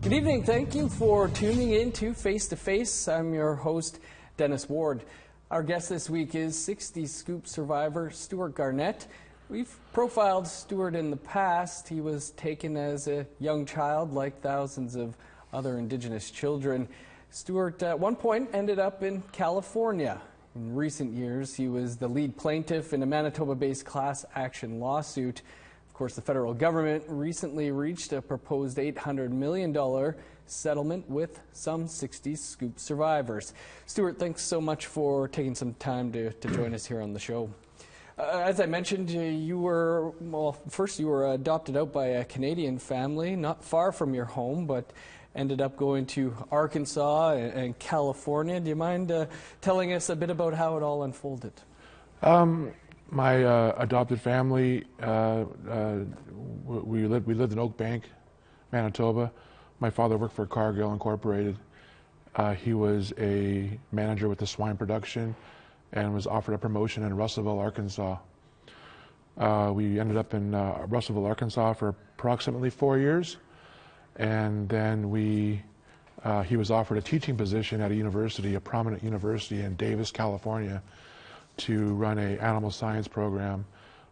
Good evening. Thank you for tuning in to Face to Face. I'm your host, Dennis Ward. Our guest this week is 60's scoop survivor Stewart Garnett. We've profiled Stewart in the past. He was taken as a young child, like thousands of other Indigenous children. Stewart, at one point, ended up in California. In recent years, he was the lead plaintiff in a Manitoba-based class action lawsuit. Of course, the federal government recently reached a proposed $800 million settlement with some 60's scoop survivors. Stewart, thanks so much for taking some time to join us here on the show. As I mentioned, you were adopted out by a Canadian family, not far from your home, but ended up going to Arkansas and California. Do you mind telling us a bit about how it all unfolded? My adopted family, we lived in Oak Bank, Manitoba. My father worked for Cargill Incorporated. He was a manager with the swine production and was offered a promotion in Russellville, Arkansas. We ended up in Russellville, Arkansas for approximately 4 years, and then he was offered a teaching position at a university, a prominent university in Davis, California, to run an animal science program,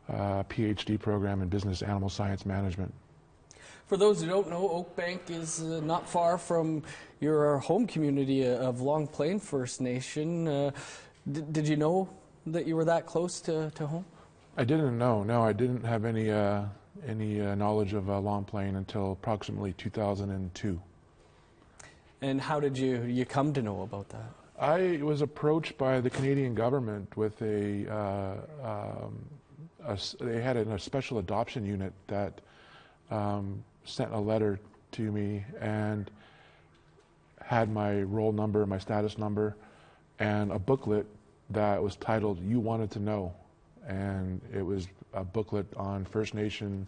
PhD program in business animal science management. For those who don't know, Oak Bank is not far from your home community of Long Plain First Nation. Did you know that you were that close to home? I didn't know. No, I didn't have any knowledge of Long Plain until approximately 2002. And how did you come to know about that? I was approached by the Canadian government with they had a special adoption unit that sent a letter to me and had my roll number, my status number, and a booklet that was titled "You Wanted to Know," and it was a booklet on First Nation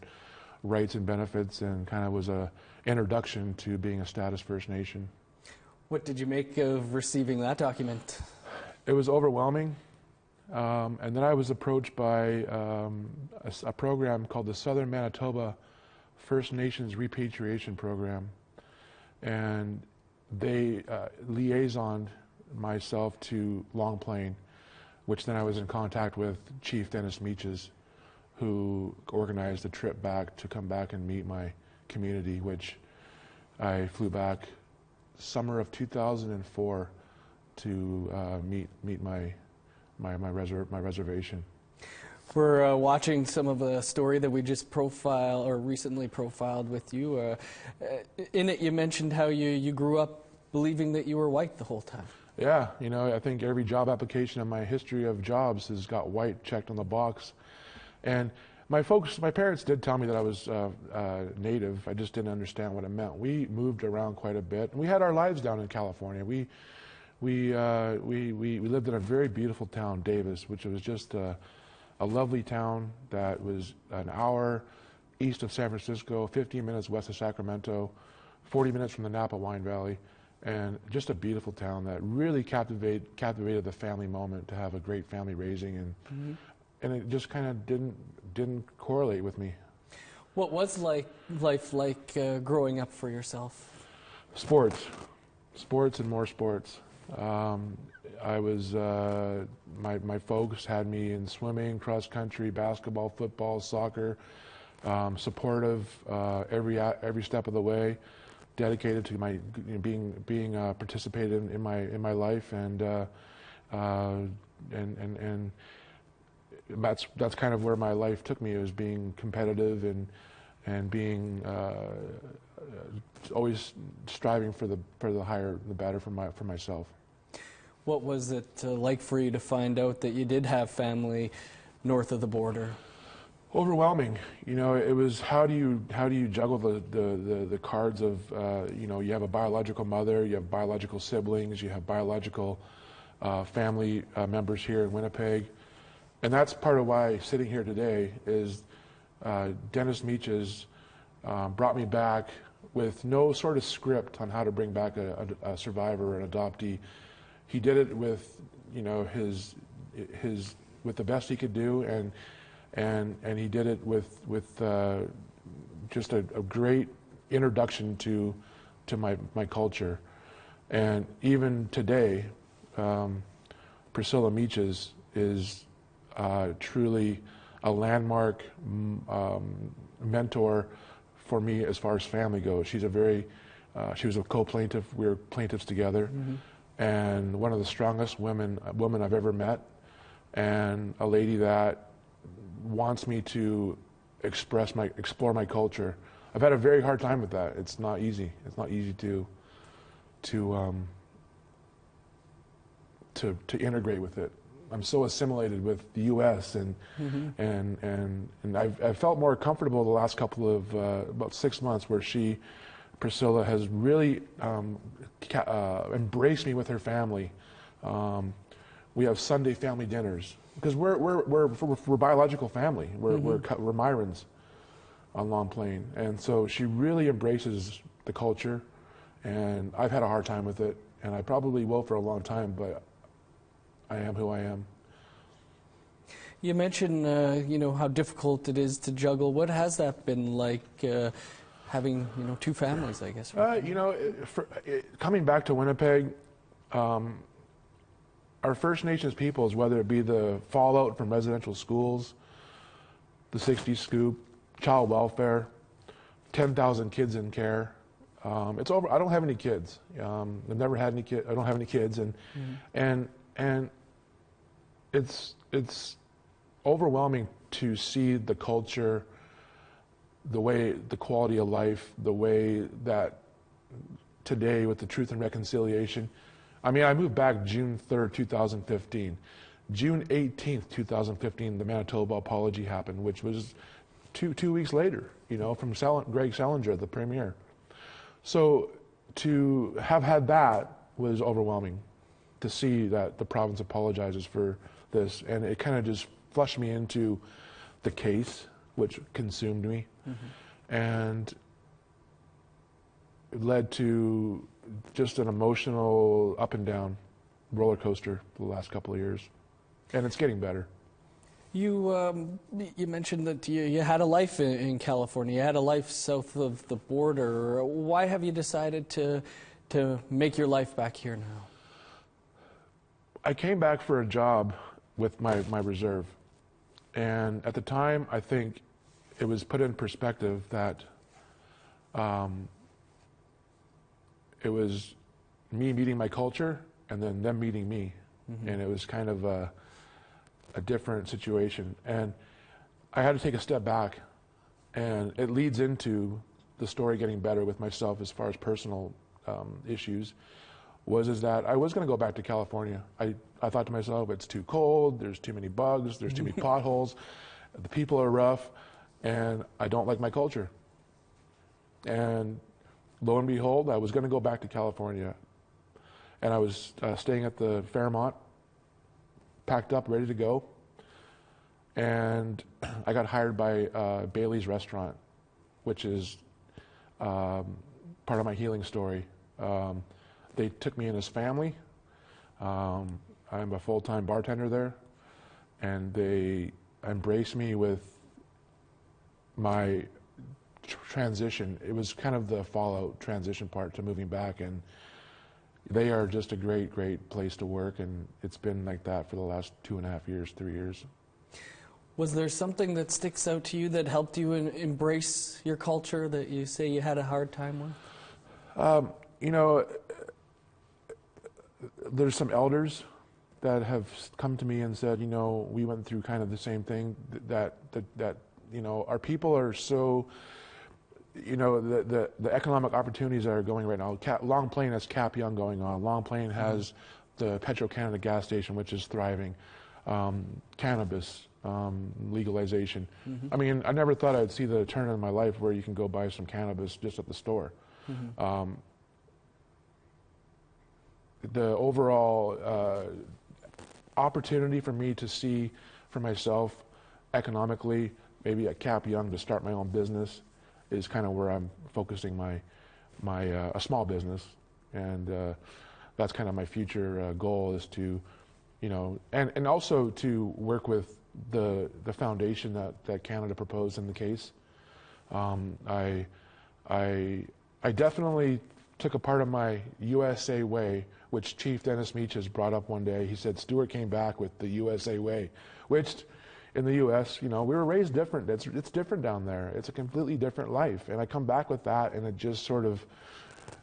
rights and benefits, and kind of was a introduction to being a status First Nation. What did you make of receiving that document? It was overwhelming. And then I was approached by a program called the Southern Manitoba First Nations Repatriation Program. And they liaisoned myself to Long Plain, which then I was in contact with Chief Dennis Meaches, who organized a trip back to come back and meet my community, which I flew back summer of 2004 to meet my reservation. We're watching some of the story that we just recently profiled with you. In it, you mentioned how you grew up believing that you were white the whole time. Yeah, I think every job application in my history of jobs has got white checked on the box. And my parents did tell me that I was Native. I just didn't understand what it meant. We moved around quite a bit, and we had our lives down in California. We lived in a very beautiful town, Davis, which was just a lovely town that was an hour east of San Francisco, 15 minutes west of Sacramento, 40 minutes from the Napa Wine Valley, and just a beautiful town that really captivated the family moment to have a great family raising, and it just kind of didn't correlate with me. What was life like growing up for yourself? Sports and more sports. I was my folks had me in swimming, cross country, basketball, football, soccer. Supportive every step of the way. Dedicated to my being participated in my life, and that's kind of where my life took me. It was being competitive and being always striving for the higher, the better for myself. What was it like for you to find out that you did have family north of the border? Overwhelming. It was how do you juggle the cards of you have a biological mother, you have biological siblings, you have biological family members here in Winnipeg. And that's part of why sitting here today is Dennis Meaches brought me back with no sort of script on how to bring back a survivor or an adoptee. He did it with with the best he could do, and he did it with just a great introduction to to my culture. And even today, Priscilla Meaches is truly a landmark mentor for me as far as family goes. She's she was a co-plaintiff. We were plaintiffs together, and one of the strongest women I've ever met, and a lady that wants me to explore my culture. I've had a very hard time with that. It's not easy. It's not easy to integrate with it. I'm so assimilated with the U.S. and I've felt more comfortable the last couple of about 6 months, where Priscilla has really embraced me with her family. We have Sunday family dinners because we're biological family. We're Myrans on Long Plain, and so she really embraces the culture. And I've had a hard time with it, and I probably will for a long time, but I am who I am. You mentioned, how difficult it is to juggle. What has that been like, having, two families, I guess? Right? Coming back to Winnipeg, our First Nations peoples, whether it be the fallout from residential schools, the 60's scoop, child welfare, 10,000 kids in care. It's over. I don't have any kids. I've never had any kids. I don't have any kids, and it's overwhelming to see the culture, the way, the quality of life, the way that today with the Truth and Reconciliation. I mean, I moved back June 3rd, 2015. June 18th, 2015, the Manitoba apology happened, which was two weeks later, from Greg Selinger, the premier. So to have had that was overwhelming, to see that the province apologizes for this, and it kind of just flushed me into the case, which consumed me, and it led to just an emotional up and down roller coaster for the last couple of years, and it's getting better. You mentioned that you had a life in California. You had a life south of the border. Why have you decided to make your life back here now? I came back for a job with my reserve, and at the time, I think it was put in perspective that it was me meeting my culture and then them meeting me, and it was kind of a different situation, and I had to take a step back, and it leads into the story getting better with myself as far as personal issues. Is that I was going to go back to California. I thought to myself, it's too cold, there's too many bugs, there's too many potholes, the people are rough, and I don't like my culture. And lo and behold, I was going to go back to California, and I was staying at the Fairmont, packed up, ready to go, and I got hired by Bailey's Restaurant, which is part of my healing story. They took me in as family. I'm a full-time bartender there, and they embraced me with my transition. It was kind of the fallout transition part to moving back, and they are just a great, great place to work, and it's been like that for the last 2.5 years, 3 years. Was there something that sticks out to you that helped you embrace your culture that you say you had a hard time with? There's some elders that have come to me and said, we went through kind of the same thing, that our people are so, the economic opportunities that are going right now. Long Plain has Cap Young going on. Long Plain has the Petro-Canada gas station, which is thriving. Cannabis legalization. I mean, I never thought I'd see the turn in my life where you can go buy some cannabis just at the store. The overall opportunity for me to see for myself economically, maybe at Cap Young, to start my own business is kind of where I'm focusing my a small business, and that's kind of my future goal, is to, and also to work with the foundation that Canada proposed in the case. I definitely took a part of my USA way, which Chief Dennis Meaches brought up one day. He said Stewart came back with the USA way, which in the U.S., we were raised different. It's different down there. It's a completely different life. And I come back with that, and it just sort of,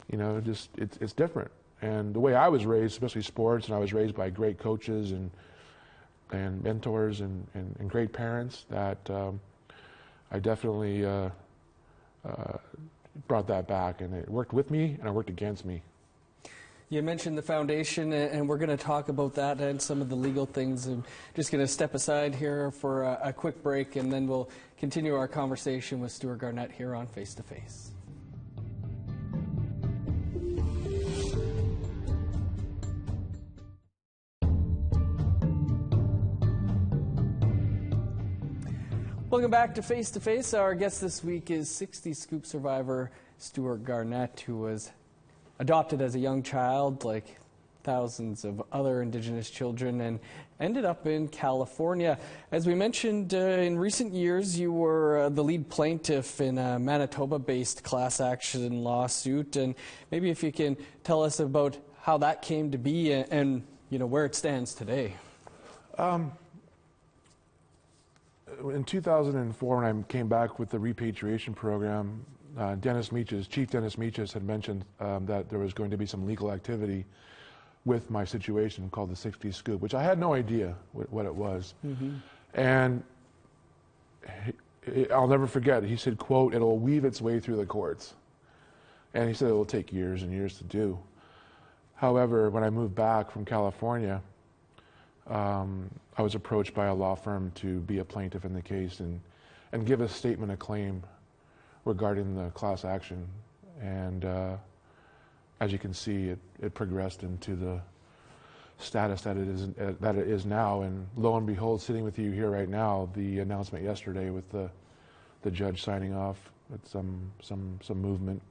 it's different. And the way I was raised, especially sports, and I was raised by great coaches and mentors and great parents, that I definitely brought that back, and it worked with me and it worked against me. You mentioned the foundation, and we're going to talk about that and some of the legal things. I'm just going to step aside here for a quick break, and then we'll continue our conversation with Stewart Garnett here on Face to Face. Welcome back to Face to Face. Our guest this week is 60 Scoop survivor Stewart Garnett, who was adopted as a young child, like thousands of other Indigenous children, and ended up in California. As we mentioned, in recent years, you were the lead plaintiff in a Manitoba-based class action lawsuit, and maybe if you can tell us about how that came to be and where it stands today. In 2004, when I came back with the repatriation program, Chief Dennis Meaches had mentioned that there was going to be some legal activity with my situation called the 60 Scoop, which I had no idea what it was. Mm-hmm. And I'll never forget, he said, quote, "It'll weave its way through the courts." And he said it will take years and years to do. However, when I moved back from California, I was approached by a law firm to be a plaintiff in the case and give a statement of claim regarding the class action. And as you can see, it progressed into the status that it is now. And lo and behold, sitting with you here right now, the announcement yesterday with the judge signing off with some movement.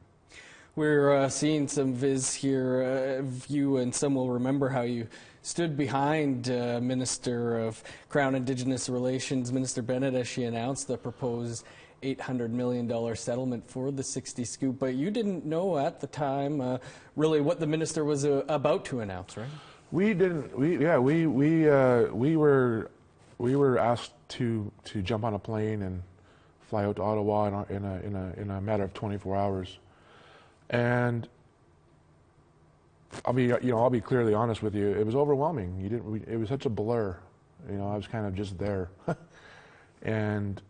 We're seeing some viz here of you, and some will remember how you stood behind Minister of Crown Indigenous Relations, Minister Bennett, as she announced the proposed $800 million settlement for the 60 Scoop. But you didn't know at the time really what the minister was about to announce, right? We didn't. We were asked to jump on a plane and fly out to Ottawa in a matter of 24 hours. And I'll be clearly honest with you. It was overwhelming. It was such a blur. I was kind of just there, and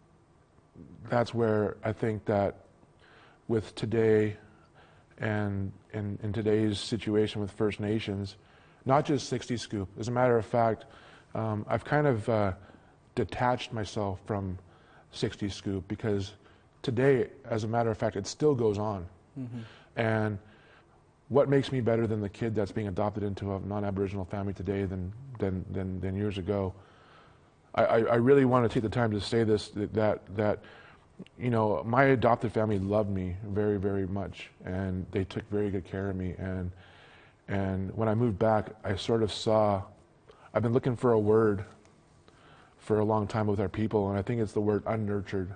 that's where I think that with today and in today's situation with First Nations, not just 60 Scoop. As a matter of fact, I've kind of detached myself from 60 Scoop because today, as a matter of fact, it still goes on. Mm-hmm. And what makes me better than the kid that's being adopted into a non-Aboriginal family today than years ago? I really want to take the time to say this, that my adopted family loved me very, very much, and they took very good care of me. And when I moved back, I sort of saw, I've been looking for a word for a long time with our people, and I think it's the word unnurtured.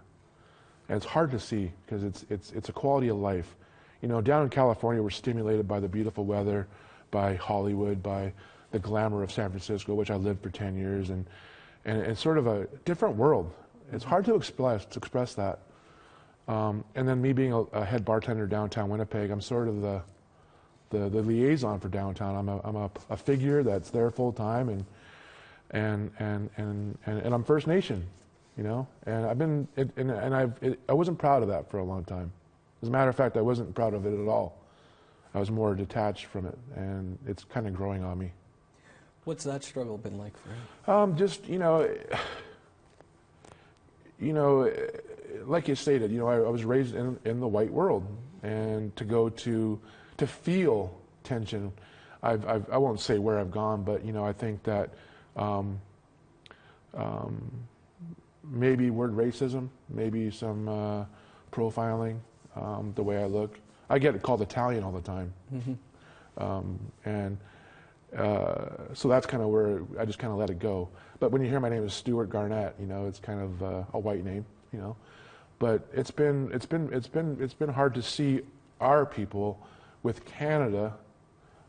And it's hard to see because it's a quality of life. Down in California, we're stimulated by the beautiful weather, by Hollywood, by the glamour of San Francisco, which I lived for 10 years, and it's sort of a different world. It's hard to express that. And then me being a head bartender downtown Winnipeg, I'm sort of the liaison for downtown. I'm a figure that's there full time, and I'm First Nation, and I wasn't proud of that for a long time. As a matter of fact, I wasn't proud of it at all. I was more detached from it, and it's kind of growing on me. What's that struggle been like for you? Like you stated, I was raised in the white world, and to go to feel tension, I won't say where I've gone, but I think that maybe word racism, maybe some profiling. The way I look, I get called Italian all the time, and so that's kind of where I just kind of let it go. But when you hear my name is Stewart Garnett, it's kind of a white name, But it's been hard to see our people with Canada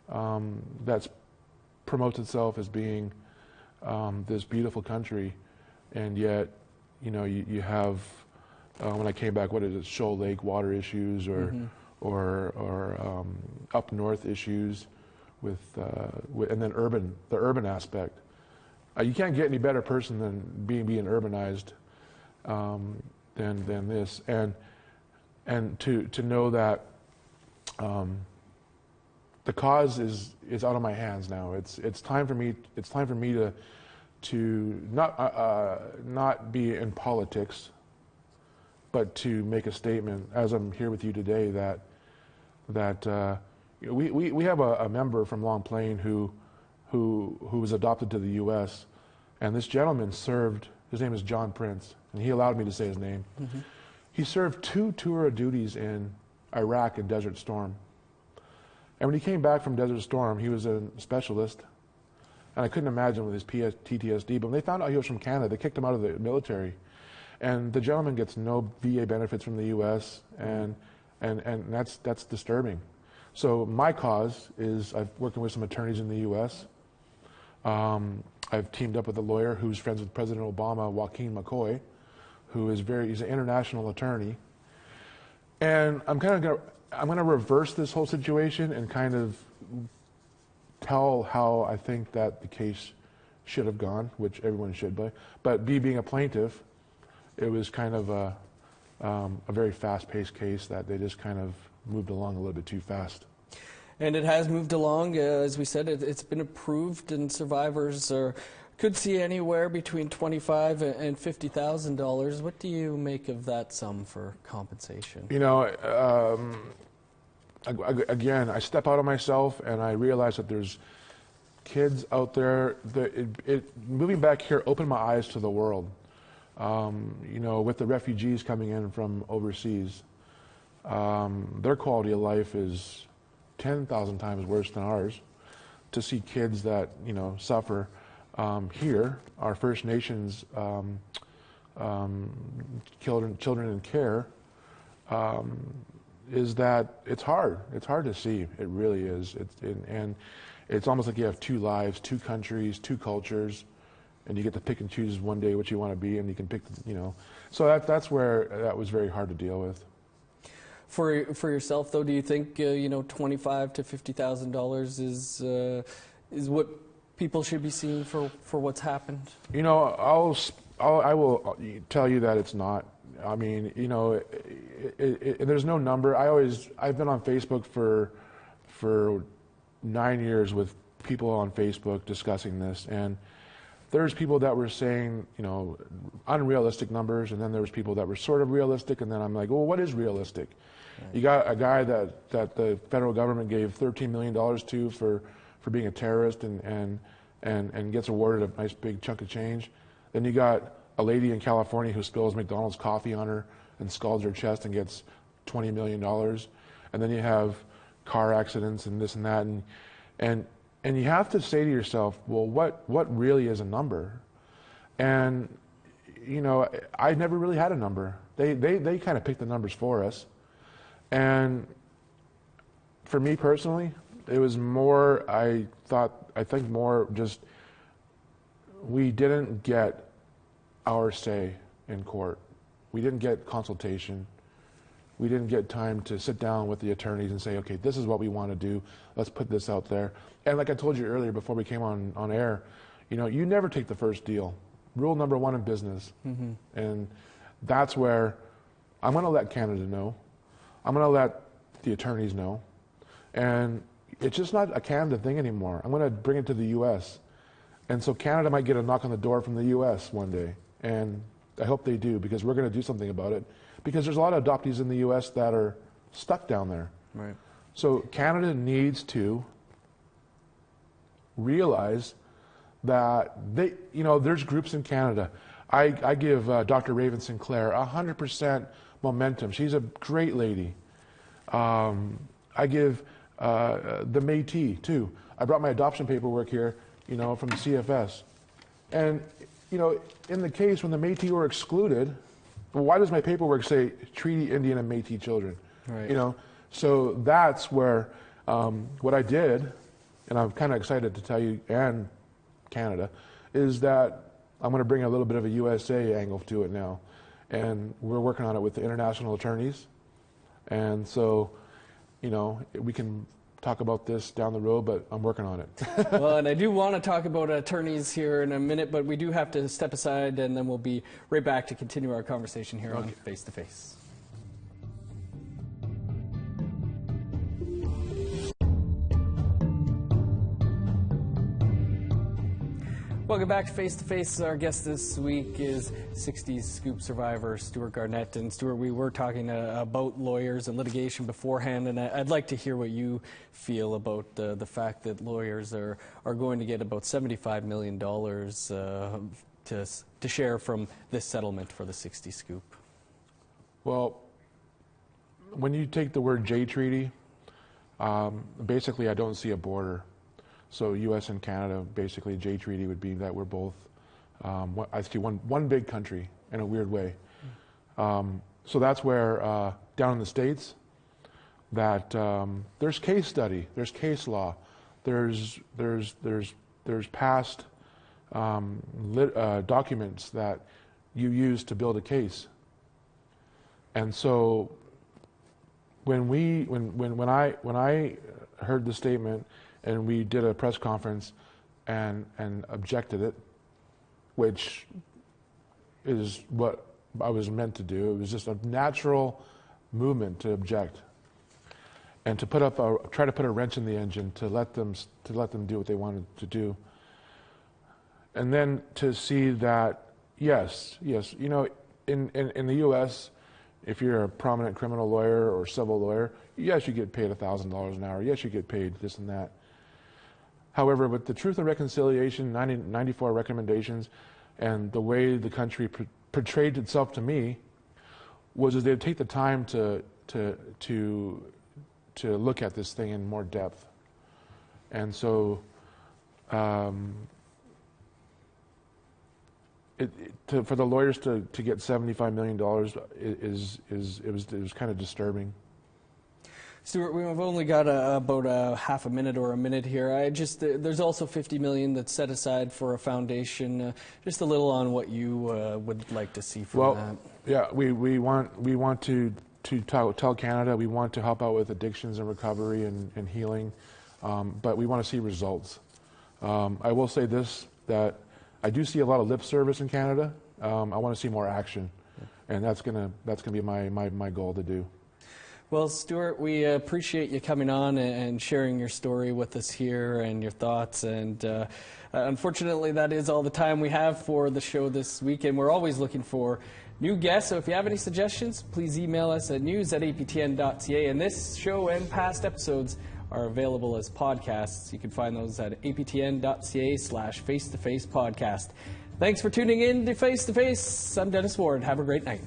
that promotes itself as being this beautiful country, and yet, you know, you have when I came back, what is it, Shoal Lake water issues, or up north issues with and then the urban aspect. You can't get any better person than being urbanized than this, and to know that the cause is out of my hands now. It's time for me. It's time for me to not be in politics, but to make a statement, as I'm here with you today, that we have a member from Long Plain who was adopted to the U.S., and this gentleman served. His name is John Prince, and he allowed me to say his name. Mm-hmm. He served 2 tour of duties in Iraq in Desert Storm, and when he came back from Desert Storm, he was a specialist, and I couldn't imagine with his PTSD. But when they found out he was from Canada, they kicked him out of the military. And the gentleman gets no VA benefits from the U.S., and that's disturbing. So my cause is I'm working with some attorneys in the U.S. I've teamed up with a lawyer who's friends with President Obama, Joaquin McCoy, who is he's an international attorney. And I'm gonna reverse this whole situation and kind of tell how I think that the case should have gone, which everyone should be. But being a plaintiff, it was kind of a very fast-paced case that they just kind of moved along a little bit too fast. And it has moved along, as we said, it's been approved, and survivors could see anywhere between $25,000 and $50,000. What do you make of that sum for compensation? You know, again, I step out of myself, and I realize that there's kids out there. Moving back here opened my eyes to the world. You know, with the refugees coming in from overseas, their quality of life is 10,000 times worse than ours. To see kids that, you know, suffer here, our First Nations children in care, is that it's hard. It's hard to see. It really is. And it's almost like you have 2 lives, 2 countries, 2 cultures, and you get to pick and choose one day what you want to be, and you can pick, you know. So that's where that was very hard to deal with. For yourself, though, do you think you know, $25,000 to $50,000 is what people should be seeing for what's happened? You know, I will tell you that it's not. I mean, you know, there's no number. I've been on Facebook for 9 years with people on Facebook discussing this, and there's people that were saying, you know, unrealistic numbers, and then there was people that were sort of realistic, and then I'm like, well, what is realistic? Right. You got a guy that the federal government gave $13 million to for being a terrorist and gets awarded a nice big chunk of change. Then you got a lady in California who spills McDonald's coffee on her and scalds her chest and gets $20 million. And then you have car accidents and this and that, and you have to say to yourself, well, what really is a number? And, you know, I never really had a number. They kind of picked the numbers for us. And for me personally, it was more, I think more just, we didn't get our say in court. We didn't get consultation. We didn't get time to sit down with the attorneys and say, okay, this is what we want to do. Let's put this out there. And like I told you earlier before we came on air, you know, you never take the first deal. Rule number 1 in business. Mm-hmm. And that's where I'm going to let Canada know. I'm going to let the attorneys know. And it's just not a Canada thing anymore. I'm going to bring it to the U.S. And so Canada might get a knock on the door from the U.S. one day. And I hope they do, because we're going to do something about it. Because there's a lot of adoptees in the U.S. that are stuck down there. Right. So Canada needs to realize that you know, there's groups in Canada. I give Dr. Raven Sinclair 100% momentum. She's a great lady. I give the Métis too. I brought my adoption paperwork here, you know, from the CFS. And, you know, in the case when the Métis were excluded, well, why does my paperwork say Treaty Indian and Métis children? Right. You know, so that's where, What I did, and I'm kind of excited to tell you and Canada, is that I'm going to bring a little bit of a USA angle to it now. And we're working on it with the international attorneys. And so, you know, we can talk about this down the road, but I'm working on it. Well, and I do want to talk about attorneys here in a minute, but we do have to step aside, and then we'll be right back to continue our conversation here on Face to Face. Welcome back to Face to Face. Our guest this week is 60's scoop survivor Stewart Garnett. And Stewart, we were talking about lawyers and litigation beforehand, and I'd like to hear what you feel about the fact that lawyers are going to get about $75 million to share from this settlement for the 60 scoop. Well, when you take the word J Treaty, basically I don't see a border. So U.S. and Canada, basically, J Treaty would be that we're both, I see one big country in a weird way. So that's where down in the States, that there's case study, there's case law, there's past documents that you use to build a case. And so when I heard the statement, and we did a press conference and objected it, which is what I was meant to do. It was just a natural movement to object and to try to put a wrench in the engine to let them do what they wanted to do. And then to see that, yes, you know, in the U.S., if you're a prominent criminal lawyer or civil lawyer, yes, you get paid $1,000 an hour. Yes, you get paid this and that. However, with the Truth and Reconciliation 94 recommendations and the way the country portrayed itself to me was they'd take the time to look at this thing in more depth. And so for the lawyers to get $75 million it was kind of disturbing. Stewart, we've only got about a half a minute or a minute here. There's also $50 million that's set aside for a foundation. Just a little on what you would like to see from that. Yeah, we want to tell Canada we want to help out with addictions and recovery and healing, but we want to see results. I will say this, that I do see a lot of lip service in Canada. I want to see more action, and that's gonna be my goal to do. Well, Stewart, we appreciate you coming on and sharing your story with us here and your thoughts. And unfortunately, that is all the time we have for the show this week. And we're always looking for new guests. So if you have any suggestions, please email us at news@aptn.ca. And this show and past episodes are available as podcasts. You can find those at aptn.ca/face-to-face podcast. Thanks for tuning in to Face to Face. I'm Dennis Ward. Have a great night.